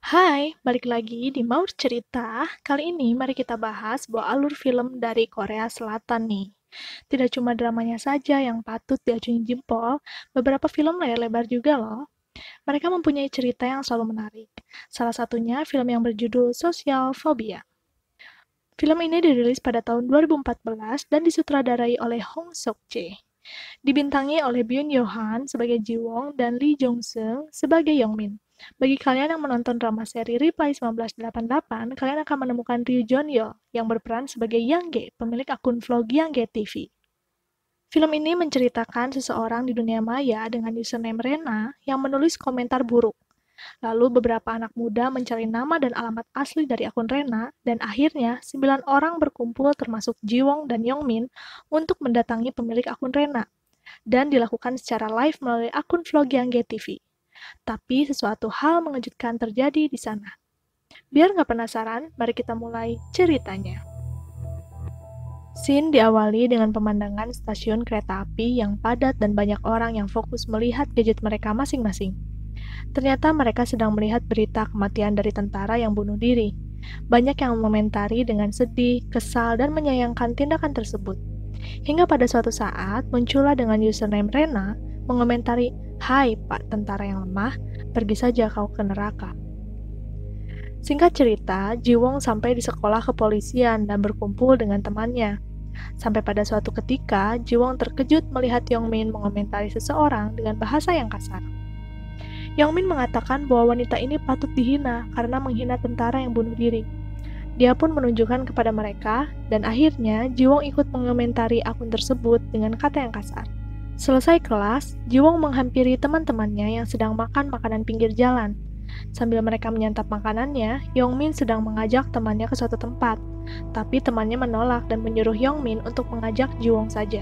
Hai, balik lagi di Maur Cerita. Kali ini mari kita bahas sebuah alur film dari Korea Selatan nih. Tidak cuma dramanya saja yang patut diacungi jempol, beberapa film layar lebar juga loh. Mereka mempunyai cerita yang selalu menarik. Salah satunya film yang berjudul Social Phobia. Film ini dirilis pada tahun 2014 dan disutradarai oleh Hong Seok-jae. Dibintangi oleh Byun Yo-han sebagai Ji-won dan Lee Jong-seung sebagai Yong-min. Bagi kalian yang menonton drama seri Reply 1988, kalian akan menemukan Ryu Jeon-yeol yang berperan sebagai Yang Ge, pemilik akun vlog Yang Ge TV. Film ini menceritakan seseorang di dunia maya dengan username Rena yang menulis komentar buruk. Lalu beberapa anak muda mencari nama dan alamat asli dari akun Rena, dan akhirnya 9 orang berkumpul termasuk Ji-won dan Yong-min untuk mendatangi pemilik akun Rena dan dilakukan secara live melalui akun vlog Yang Ge TV. Tapi sesuatu hal mengejutkan terjadi di sana. Biar nggak penasaran, mari kita mulai ceritanya. Scene diawali dengan pemandangan stasiun kereta api yang padat dan banyak orang yang fokus melihat gadget mereka masing-masing. Ternyata mereka sedang melihat berita kematian dari tentara yang bunuh diri. Banyak yang mengomentari dengan sedih, kesal, dan menyayangkan tindakan tersebut. Hingga pada suatu saat, muncullah dengan username Rena mengomentari, "Hai Pak Tentara yang lemah, pergi saja kau ke neraka." Singkat cerita, Ji-won sampai di sekolah kepolisian dan berkumpul dengan temannya. Sampai pada suatu ketika, Ji-won terkejut melihat Yong-min mengomentari seseorang dengan bahasa yang kasar. Yong-min mengatakan bahwa wanita ini patut dihina karena menghina tentara yang bunuh diri. Dia pun menunjukkan kepada mereka, dan akhirnya Ji-won ikut mengomentari akun tersebut dengan kata yang kasar. Selesai kelas, Ji-won menghampiri teman-temannya yang sedang makan makanan pinggir jalan. Sambil mereka menyantap makanannya, Yong-min sedang mengajak temannya ke suatu tempat, tapi temannya menolak dan menyuruh Yong-min untuk mengajak Ji-won saja.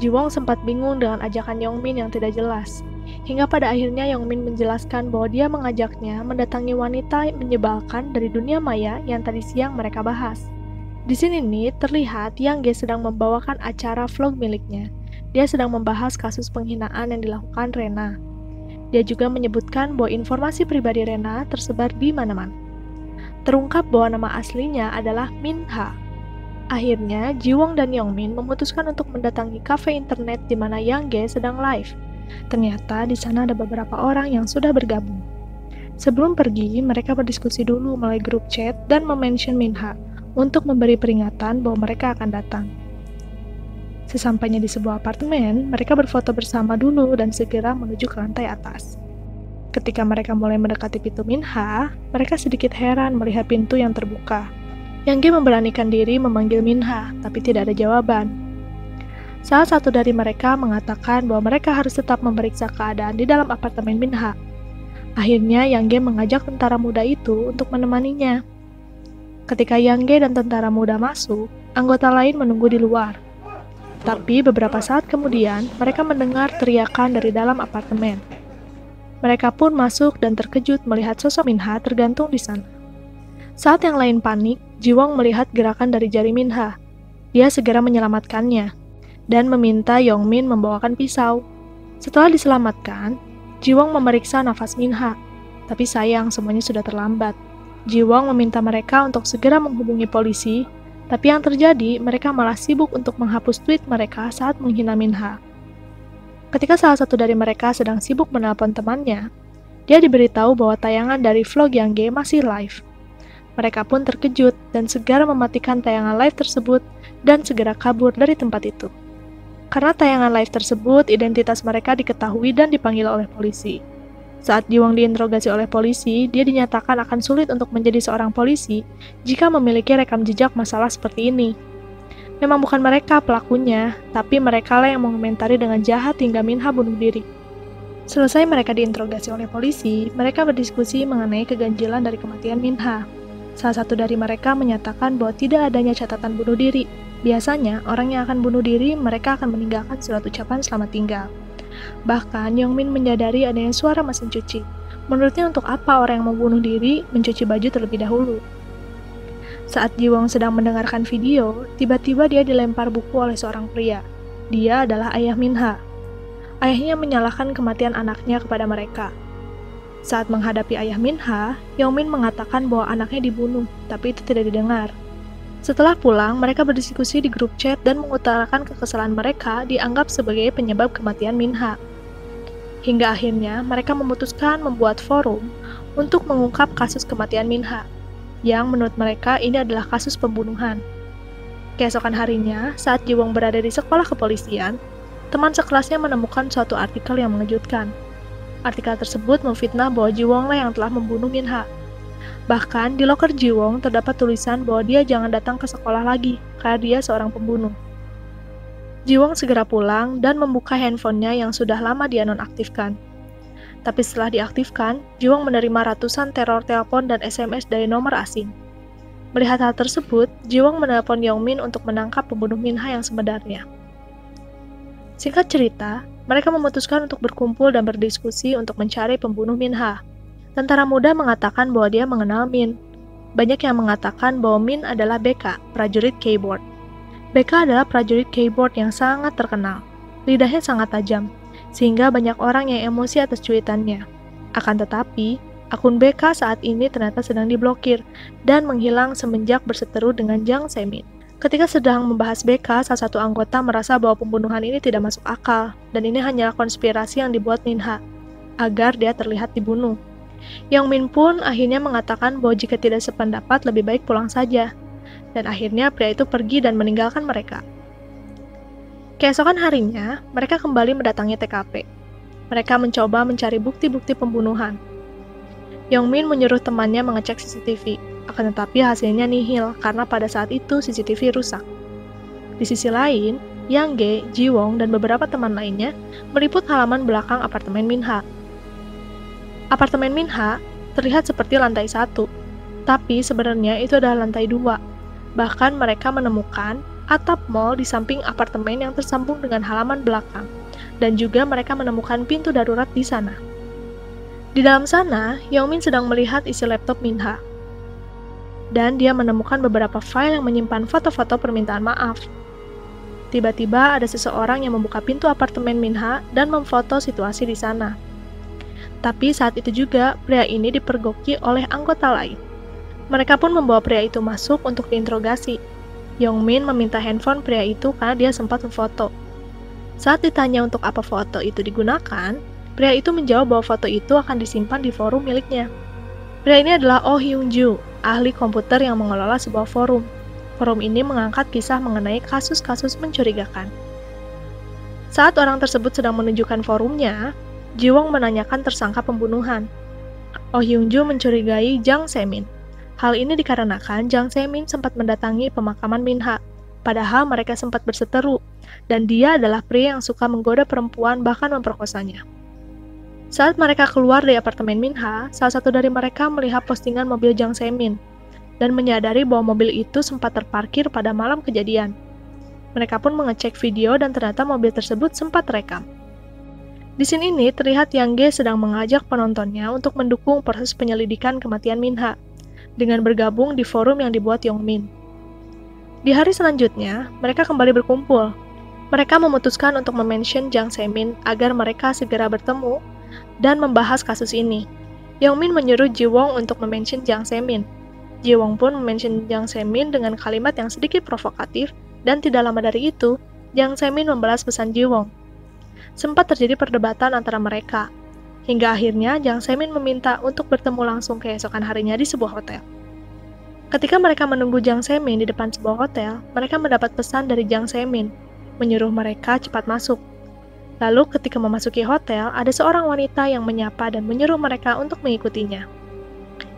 Ji-won sempat bingung dengan ajakan Yong-min yang tidak jelas, hingga pada akhirnya Yong-min menjelaskan bahwa dia mengajaknya mendatangi wanita menyebalkan dari dunia maya yang tadi siang mereka bahas. Di sini nih terlihat Yang Ge sedang membawakan acara vlog miliknya. Dia sedang membahas kasus penghinaan yang dilakukan Rena. Dia juga menyebutkan bahwa informasi pribadi Rena tersebar di mana-mana. Terungkap bahwa nama aslinya adalah Min-ha. Akhirnya, Ji-won dan Yong-min memutuskan untuk mendatangi kafe internet di mana Yang Ge sedang live. Ternyata di sana ada beberapa orang yang sudah bergabung. Sebelum pergi, mereka berdiskusi dulu melalui grup chat dan memention Min-ha untuk memberi peringatan bahwa mereka akan datang. Sesampainya di sebuah apartemen, mereka berfoto bersama dulu dan segera menuju ke lantai atas. Ketika mereka mulai mendekati pintu Min-ha, mereka sedikit heran melihat pintu yang terbuka. Yang Ge memberanikan diri memanggil Min-ha, tapi tidak ada jawaban. Salah satu dari mereka mengatakan bahwa mereka harus tetap memeriksa keadaan di dalam apartemen Min-ha. Akhirnya Yang Ge mengajak tentara muda itu untuk menemaninya. Ketika Yang Ge dan tentara muda masuk, anggota lain menunggu di luar. Tapi beberapa saat kemudian, mereka mendengar teriakan dari dalam apartemen. Mereka pun masuk dan terkejut melihat sosok Min-ha tergantung di sana. Saat yang lain panik, Ji-won melihat gerakan dari jari Min-ha. Dia segera menyelamatkannya dan meminta Yong-min membawakan pisau. Setelah diselamatkan, Ji-won memeriksa nafas Min-ha, tapi sayang semuanya sudah terlambat. Ji-won meminta mereka untuk segera menghubungi polisi, tapi yang terjadi mereka malah sibuk untuk menghapus tweet mereka saat menghina Min-ha. Ketika salah satu dari mereka sedang sibuk menelpon temannya, dia diberitahu bahwa tayangan dari vlog Yang Ge masih live. Mereka pun terkejut dan segera mematikan tayangan live tersebut dan segera kabur dari tempat itu. Karena tayangan live tersebut, identitas mereka diketahui dan dipanggil oleh polisi. Saat Ji-won diinterogasi oleh polisi, dia dinyatakan akan sulit untuk menjadi seorang polisi jika memiliki rekam jejak masalah seperti ini. Memang bukan mereka pelakunya, tapi mereka lah yang mengomentari dengan jahat hingga Min-ha bunuh diri. Selesai mereka diinterogasi oleh polisi, mereka berdiskusi mengenai keganjilan dari kematian Min-ha. Salah satu dari mereka menyatakan bahwa tidak adanya catatan bunuh diri. Biasanya, orang yang akan bunuh diri, mereka akan meninggalkan surat ucapan selamat tinggal. Bahkan, Yong-min menyadari adanya suara mesin cuci. Menurutnya untuk apa orang yang mau bunuh diri mencuci baju terlebih dahulu? Saat Ji-won sedang mendengarkan video, tiba-tiba dia dilempar buku oleh seorang pria. Dia adalah ayah Min-ha. Ayahnya menyalahkan kematian anaknya kepada mereka. Saat menghadapi ayah Minha, Yongmin mengatakan bahwa anaknya dibunuh, tapi itu tidak didengar. Setelah pulang, mereka berdiskusi di grup chat dan mengutarakan kekesalan mereka dianggap sebagai penyebab kematian Minha. Hingga akhirnya, mereka memutuskan membuat forum untuk mengungkap kasus kematian Minha, yang menurut mereka ini adalah kasus pembunuhan. Keesokan harinya, saat Jiwon berada di sekolah kepolisian, teman sekelasnya menemukan suatu artikel yang mengejutkan. Artikel tersebut memfitnah bahwa Jiwon lah yang telah membunuh Minha. Bahkan, di loker Jiwon terdapat tulisan bahwa dia jangan datang ke sekolah lagi, karena dia seorang pembunuh. Jiwon segera pulang dan membuka handphonenya yang sudah lama dia nonaktifkan. Tapi setelah diaktifkan, Jiwon menerima ratusan teror telepon dan SMS dari nomor asing. Melihat hal tersebut, Jiwon menelpon Yongmin untuk menangkap pembunuh Minha yang sebenarnya. Singkat cerita, mereka memutuskan untuk berkumpul dan berdiskusi untuk mencari pembunuh Minha. Tentara muda mengatakan bahwa dia mengenal Min. Banyak yang mengatakan bahwa Min adalah BK, prajurit keyboard. BK adalah prajurit keyboard yang sangat terkenal. Lidahnya sangat tajam, sehingga banyak orang yang emosi atas cuitannya. Akan tetapi, akun BK saat ini ternyata sedang diblokir dan menghilang semenjak berseteru dengan Jang Se-min. Ketika sedang membahas BK, salah satu anggota merasa bahwa pembunuhan ini tidak masuk akal, dan ini hanyalah konspirasi yang dibuat Minha, agar dia terlihat dibunuh. Yongmin pun akhirnya mengatakan bahwa jika tidak sependapat lebih baik pulang saja, dan akhirnya pria itu pergi dan meninggalkan mereka. Keesokan harinya, mereka kembali mendatangi TKP. Mereka mencoba mencari bukti-bukti pembunuhan. Yongmin menyuruh temannya mengecek CCTV, akan tetapi hasilnya nihil karena pada saat itu CCTV rusak. Di sisi lain, Yang Ge, Jiwon, dan beberapa teman lainnya meliput halaman belakang apartemen Minha. Apartemen Minha terlihat seperti lantai 1, tapi sebenarnya itu adalah lantai 2. Bahkan mereka menemukan atap mall di samping apartemen yang tersambung dengan halaman belakang, dan juga mereka menemukan pintu darurat di sana. Di dalam sana, Yongmin sedang melihat isi laptop Minha, dan dia menemukan beberapa file yang menyimpan foto-foto permintaan maaf. Tiba-tiba ada seseorang yang membuka pintu apartemen Minha dan memfoto situasi di sana. Tapi saat itu juga, pria ini dipergoki oleh anggota lain. Mereka pun membawa pria itu masuk untuk diinterogasi. Yongmin meminta handphone pria itu karena dia sempat memfoto. Saat ditanya untuk apa foto itu digunakan, pria itu menjawab bahwa foto itu akan disimpan di forum miliknya. Pria ini adalah Oh Hyung-ju, ahli komputer yang mengelola sebuah forum. Forum ini mengangkat kisah mengenai kasus-kasus mencurigakan. Saat orang tersebut sedang menunjukkan forumnya, Jiwon menanyakan tersangka pembunuhan. Oh Hyung-ju mencurigai Jang Se-min. Hal ini dikarenakan Jang Se-min sempat mendatangi pemakaman Minha, padahal mereka sempat berseteru, dan dia adalah pria yang suka menggoda perempuan bahkan memperkosanya. Saat mereka keluar dari apartemen Minha, salah satu dari mereka melihat postingan mobil Jang Se-min, dan menyadari bahwa mobil itu sempat terparkir pada malam kejadian. Mereka pun mengecek video dan ternyata mobil tersebut sempat terekam. Di sini ini terlihat Yang Ge sedang mengajak penontonnya untuk mendukung proses penyelidikan kematian Minha dengan bergabung di forum yang dibuat Yongmin. Di hari selanjutnya, mereka kembali berkumpul. Mereka memutuskan untuk memention Jang Se-min agar mereka segera bertemu dan membahas kasus ini. Yongmin menyuruh Jiwon untuk memention Jang Se-min. Jiwon pun memention Jang Se-min dengan kalimat yang sedikit provokatif, dan tidak lama dari itu, Jang Se-min membalas pesan Jiwon. Sempat terjadi perdebatan antara mereka, hingga akhirnya Jang Se-min meminta untuk bertemu langsung keesokan harinya di sebuah hotel. Ketika mereka menunggu Jang Se-min di depan sebuah hotel, mereka mendapat pesan dari Jang Se-min, menyuruh mereka cepat masuk. Lalu ketika memasuki hotel, ada seorang wanita yang menyapa dan menyuruh mereka untuk mengikutinya.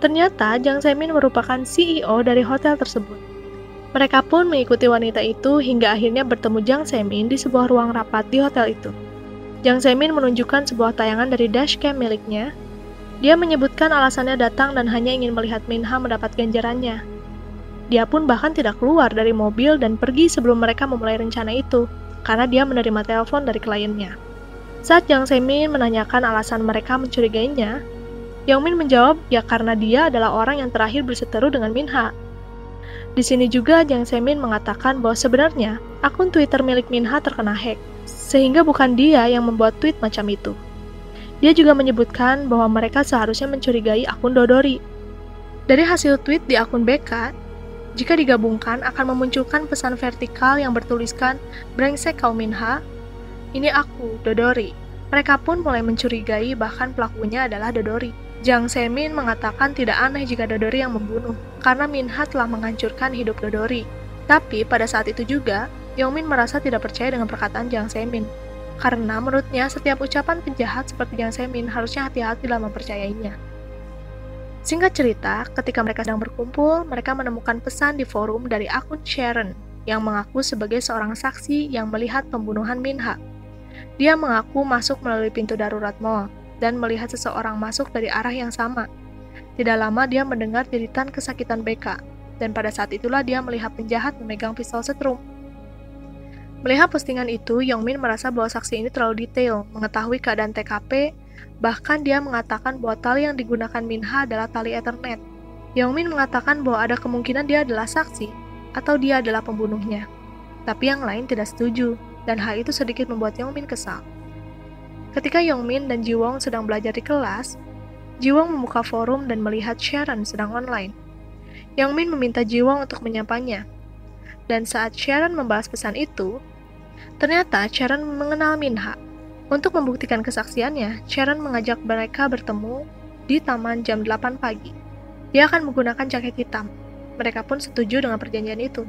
Ternyata Jang Se-min merupakan CEO dari hotel tersebut. Mereka pun mengikuti wanita itu hingga akhirnya bertemu Jang Se-min di sebuah ruang rapat di hotel itu. Jang Se-min menunjukkan sebuah tayangan dari dashcam miliknya. Dia menyebutkan alasannya datang dan hanya ingin melihat Minha mendapat ganjarannya. Dia pun bahkan tidak keluar dari mobil dan pergi sebelum mereka memulai rencana itu, karena dia menerima telepon dari kliennya. Saat Jang Se-min menanyakan alasan mereka mencurigainya, Yongmin menjawab ya karena dia adalah orang yang terakhir berseteru dengan Minha. Di sini juga Jang Se-min mengatakan bahwa sebenarnya akun Twitter milik Minha terkena hack, sehingga bukan dia yang membuat tweet macam itu. Dia juga menyebutkan bahwa mereka seharusnya mencurigai akun Dodori. Dari hasil tweet di akun BK, jika digabungkan akan memunculkan pesan vertikal yang bertuliskan "Brengsek kau Minha, ini aku, Dodori." Mereka pun mulai mencurigai bahkan pelakunya adalah Dodori. Jang Semin mengatakan tidak aneh jika Dodori yang membunuh, karena Minha telah menghancurkan hidup Dodori. Tapi pada saat itu juga, Yongmin merasa tidak percaya dengan perkataan Jang Semin. Karena menurutnya setiap ucapan penjahat seperti Jang Semin harusnya hati-hati dalam mempercayainya. Singkat cerita, ketika mereka sedang berkumpul, mereka menemukan pesan di forum dari akun Sharon yang mengaku sebagai seorang saksi yang melihat pembunuhan Minha. Dia mengaku masuk melalui pintu darurat mall dan melihat seseorang masuk dari arah yang sama. Tidak lama dia mendengar jeritan kesakitan BK, dan pada saat itulah dia melihat penjahat memegang pistol setrum. Melihat postingan itu, Yongmin merasa bahwa saksi ini terlalu detail, mengetahui keadaan TKP, bahkan dia mengatakan bahwa tali yang digunakan Minha adalah tali Ethernet. Yongmin mengatakan bahwa ada kemungkinan dia adalah saksi, atau dia adalah pembunuhnya. Tapi yang lain tidak setuju, dan hal itu sedikit membuat Yongmin kesal. Ketika Yongmin dan Jiwon sedang belajar di kelas, Jiwon membuka forum dan melihat Sharon sedang online. Yongmin meminta Jiwon untuk menyapanya. Dan saat Sharon membalas pesan itu, ternyata Sharon mengenal Minha. Untuk membuktikan kesaksiannya, Sharon mengajak mereka bertemu di taman jam 8 pagi. Dia akan menggunakan jaket hitam. Mereka pun setuju dengan perjanjian itu.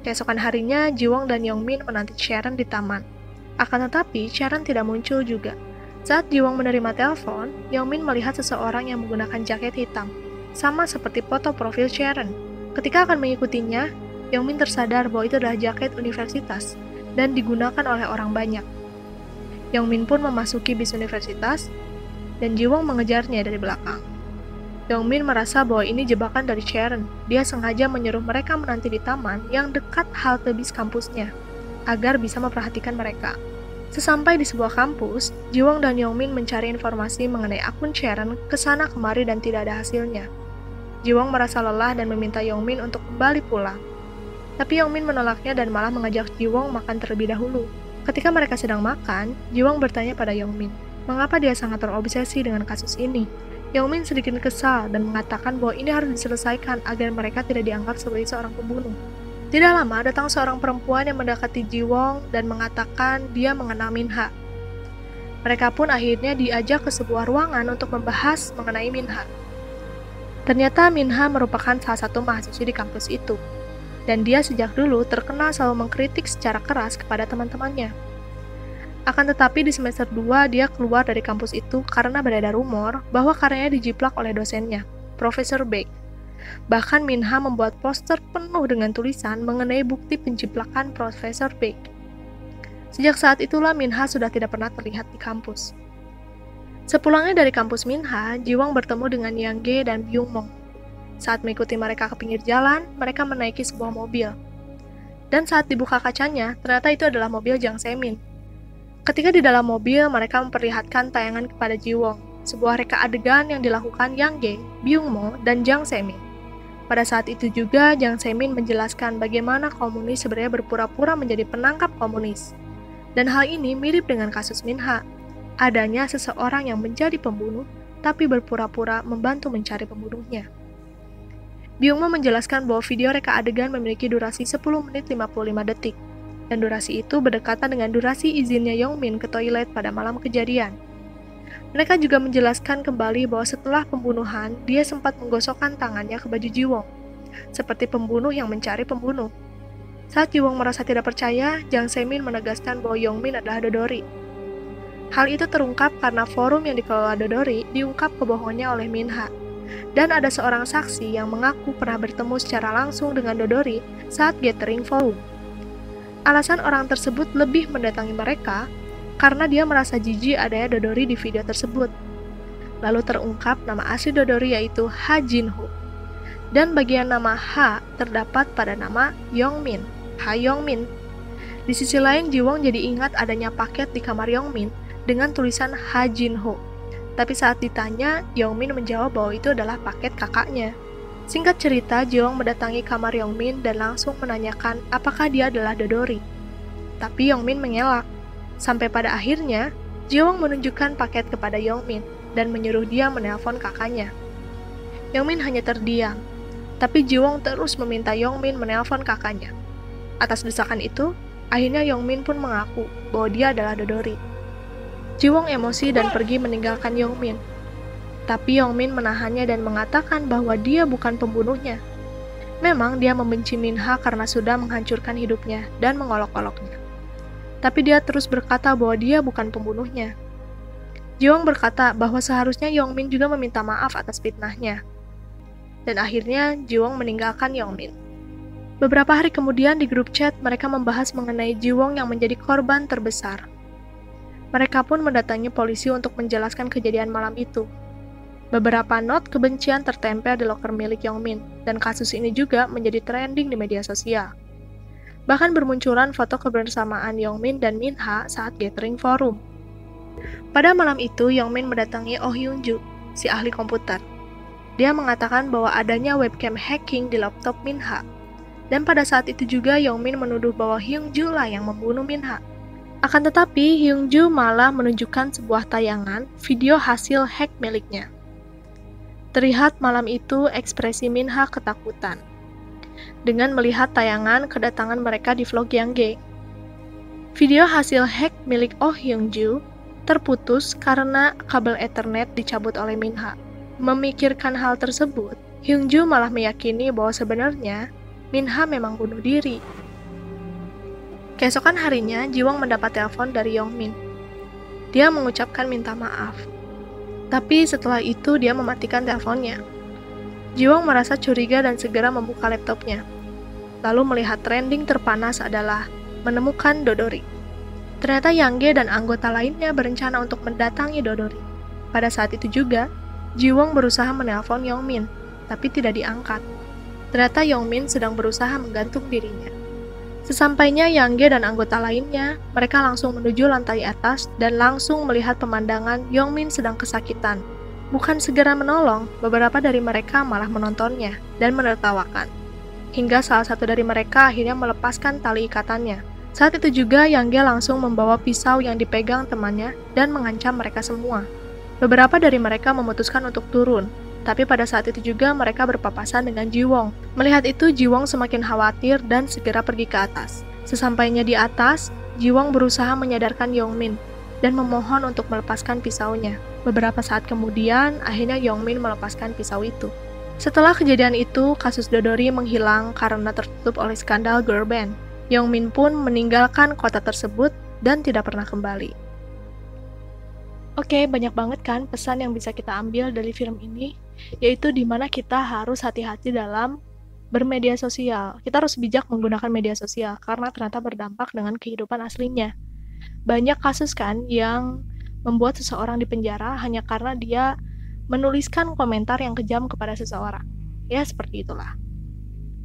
Keesokan harinya, Jiwon dan Yongmin menanti Sharon di taman. Akan tetapi, Sharon tidak muncul juga. Saat Jiwon menerima telepon, Yongmin melihat seseorang yang menggunakan jaket hitam, sama seperti foto profil Sharon. Ketika akan mengikutinya, Yongmin tersadar bahwa itu adalah jaket universitas dan digunakan oleh orang banyak. Yongmin pun memasuki bis universitas dan Jiwon mengejarnya dari belakang. Yongmin merasa bahwa ini jebakan dari Sharon. Dia sengaja menyuruh mereka menanti di taman yang dekat halte bis kampusnya agar bisa memperhatikan mereka. Sesampai di sebuah kampus, Jiwon dan Yongmin mencari informasi mengenai akun Sharon kesana kemari dan tidak ada hasilnya. Jiwon merasa lelah dan meminta Yongmin untuk kembali pulang. Tapi Yongmin menolaknya dan malah mengajak Jiwon makan terlebih dahulu. Ketika mereka sedang makan, Jiwon bertanya pada Yongmin, mengapa dia sangat terobsesi dengan kasus ini. Yongmin sedikit kesal dan mengatakan bahwa ini harus diselesaikan agar mereka tidak dianggap sebagai seorang pembunuh. Tidak lama, datang seorang perempuan yang mendekati Jiwon dan mengatakan dia mengenal Minha. Mereka pun akhirnya diajak ke sebuah ruangan untuk membahas mengenai Minha. Ternyata Minha merupakan salah satu mahasiswa di kampus itu. Dan dia sejak dulu terkenal selalu mengkritik secara keras kepada teman-temannya. Akan tetapi di semester 2 dia keluar dari kampus itu karena beredar rumor bahwa karyanya dijiplak oleh dosennya, Profesor Beck. Bahkan Minha membuat poster penuh dengan tulisan mengenai bukti penjiplakan Profesor Beck. Sejak saat itulah Minha sudah tidak pernah terlihat di kampus. Sepulangnya dari kampus Minha, Jiwon bertemu dengan Yang Ge dan Byung-mong. Saat mengikuti mereka ke pinggir jalan, mereka menaiki sebuah mobil. Dan saat dibuka kacanya, ternyata itu adalah mobil Jang Semin. Ketika di dalam mobil, mereka memperlihatkan tayangan kepada Jiwon, sebuah reka adegan yang dilakukan Yang Ge, Byung-mo, dan Jang Semin. Pada saat itu juga, Jang Semin menjelaskan bagaimana komunis sebenarnya berpura-pura menjadi penangkap komunis. Dan hal ini mirip dengan kasus Minha. Adanya seseorang yang menjadi pembunuh, tapi berpura-pura membantu mencari pembunuhnya. Byung-mo menjelaskan bahwa video reka adegan memiliki durasi 10 menit 55 detik, dan durasi itu berdekatan dengan durasi izinnya Yongmin ke toilet pada malam kejadian. Mereka juga menjelaskan kembali bahwa setelah pembunuhan, dia sempat menggosokkan tangannya ke baju Jiwon, seperti pembunuh yang mencari pembunuh. Saat Jiwon merasa tidak percaya, Jang Semin menegaskan bahwa Yongmin adalah Dodori. Hal itu terungkap karena forum yang dikelola Dodori diungkap kebohongannya oleh Minha. Dan ada seorang saksi yang mengaku pernah bertemu secara langsung dengan Dodori saat gathering forum. Alasan orang tersebut lebih mendatangi mereka karena dia merasa jijik adanya Dodori di video tersebut. Lalu terungkap nama asli Dodori yaitu Ha Jin-ho. Dan bagian nama Ha terdapat pada nama Yongmin, Ha Yongmin. Di sisi lain, Jiwon jadi ingat adanya paket di kamar Yongmin dengan tulisan Ha Jin-ho. Tapi saat ditanya, Yongmin menjawab bahwa itu adalah paket kakaknya. Singkat cerita, Jiwon mendatangi kamar Yongmin dan langsung menanyakan apakah dia adalah Dodori. Tapi Yongmin mengelak. Sampai pada akhirnya, Jiwon menunjukkan paket kepada Yongmin dan menyuruh dia menelpon kakaknya. Yongmin hanya terdiam, tapi Jiwon terus meminta Yongmin menelpon kakaknya. Atas desakan itu, akhirnya Yongmin pun mengaku bahwa dia adalah Dodori. Jiwon emosi dan pergi meninggalkan Yongmin. Tapi Yongmin menahannya dan mengatakan bahwa dia bukan pembunuhnya. Memang dia membenci Minha karena sudah menghancurkan hidupnya dan mengolok-oloknya. Tapi dia terus berkata bahwa dia bukan pembunuhnya. Jiwon berkata bahwa seharusnya Yongmin juga meminta maaf atas fitnahnya. Dan akhirnya Jiwon meninggalkan Yongmin. Beberapa hari kemudian di grup chat mereka membahas mengenai Jiwon yang menjadi korban terbesar. Mereka pun mendatangi polisi untuk menjelaskan kejadian malam itu. Beberapa not kebencian tertempel di loker milik Yongmin, dan kasus ini juga menjadi trending di media sosial. Bahkan bermunculan foto kebersamaan Yongmin dan Minha saat gathering forum. Pada malam itu, Yongmin mendatangi Oh Hyun-ju, si ahli komputer. Dia mengatakan bahwa adanya webcam hacking di laptop Minha. Dan pada saat itu juga Yongmin menuduh bahwa Hyun-ju lah yang membunuh Minha. Akan tetapi, Hyun-ju malah menunjukkan sebuah tayangan video hasil hack miliknya. Terlihat malam itu ekspresi Minha ketakutan dengan melihat tayangan kedatangan mereka di vlog Yangge. Video hasil hack milik Oh Hyun-ju terputus karena kabel Ethernet dicabut oleh Minha. Memikirkan hal tersebut, Hyun-ju malah meyakini bahwa sebenarnya Minha memang bunuh diri. Keesokan harinya, Jiwon mendapat telepon dari Yongmin. Dia mengucapkan minta maaf. Tapi setelah itu dia mematikan teleponnya. Jiwon merasa curiga dan segera membuka laptopnya. Lalu melihat trending terpanas adalah menemukan Dodori. Ternyata Yangge dan anggota lainnya berencana untuk mendatangi Dodori. Pada saat itu juga, Jiwon berusaha menelpon Yongmin, tapi tidak diangkat. Ternyata Yongmin sedang berusaha menggantung dirinya. Sesampainya Yangge dan anggota lainnya, mereka langsung menuju lantai atas dan langsung melihat pemandangan Yongmin sedang kesakitan. Bukan segera menolong, beberapa dari mereka malah menontonnya dan menertawakan. Hingga salah satu dari mereka akhirnya melepaskan tali ikatannya. Saat itu juga Yangge langsung membawa pisau yang dipegang temannya dan mengancam mereka semua. Beberapa dari mereka memutuskan untuk turun, tapi pada saat itu juga mereka berpapasan dengan Jiwon. Melihat itu, Jiwon semakin khawatir dan segera pergi ke atas. Sesampainya di atas, Jiwon berusaha menyadarkan Yongmin dan memohon untuk melepaskan pisaunya. Beberapa saat kemudian, akhirnya Yongmin melepaskan pisau itu. Setelah kejadian itu, kasus Dodori menghilang karena tertutup oleh skandal girl band. Yongmin pun meninggalkan kota tersebut dan tidak pernah kembali. Oke, banyak banget kan pesan yang bisa kita ambil dari film ini, yaitu dimana kita harus hati-hati dalam bermedia sosial. Kita harus bijak menggunakan media sosial, karena ternyata berdampak dengan kehidupan aslinya. Banyak kasus kan yang membuat seseorang dipenjara hanya karena dia menuliskan komentar yang kejam kepada seseorang. Ya, seperti itulah.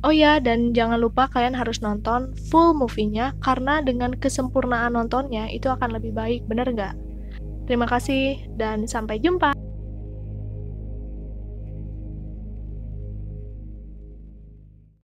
Oh ya, dan jangan lupa kalian harus nonton full movie-nya, karena dengan kesempurnaan nontonnya itu akan lebih baik, bener nggak? Terima kasih, dan sampai jumpa!